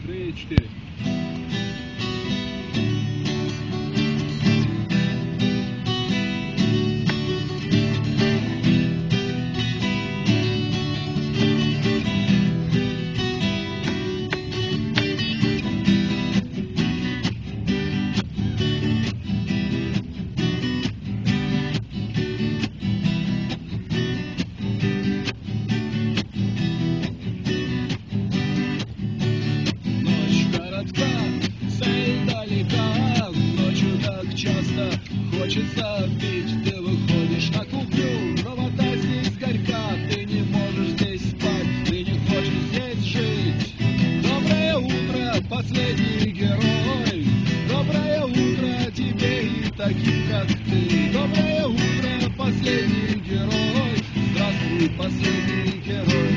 3, 4. Хочется пить, ты выходишь на кухню, но вода здесь горька, ты не можешь здесь спать, ты не хочешь здесь жить. Доброе утро, последний герой, доброе утро тебе и таким, как ты. Доброе утро, последний герой, здравствуй, последний герой.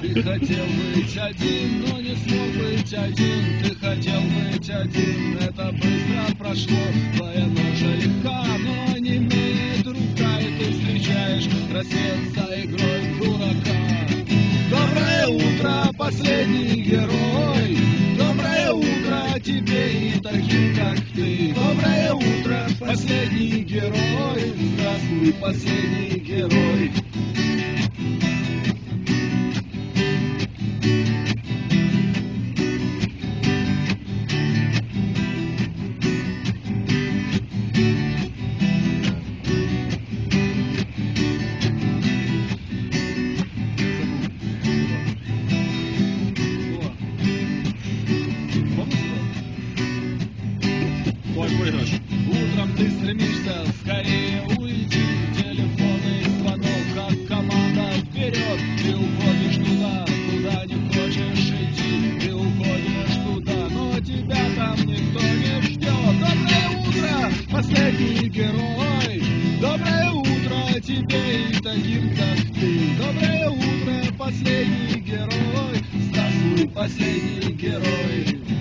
Ты хотел быть один, но не смог быть один. Ты хотел быть один, это быстро прошло. Твоя ноша легка, но не имеет рука, и ты встречаешь рассвет за игрой в дурака. Доброе утро, последний герой, доброе утро тебе и таким, как ты. Доброе утро, последний герой, здравствуй, последний герой. Утром ты стремишься скорее уйти, телефонный звонок, как команда вперед. Ты уходишь туда, куда не хочешь идти, ты уходишь туда, но тебя там никто не ждет. Доброе утро, последний герой, доброе утро тебе и таким, как ты. Доброе утро, последний герой, здравствуй, последний герой.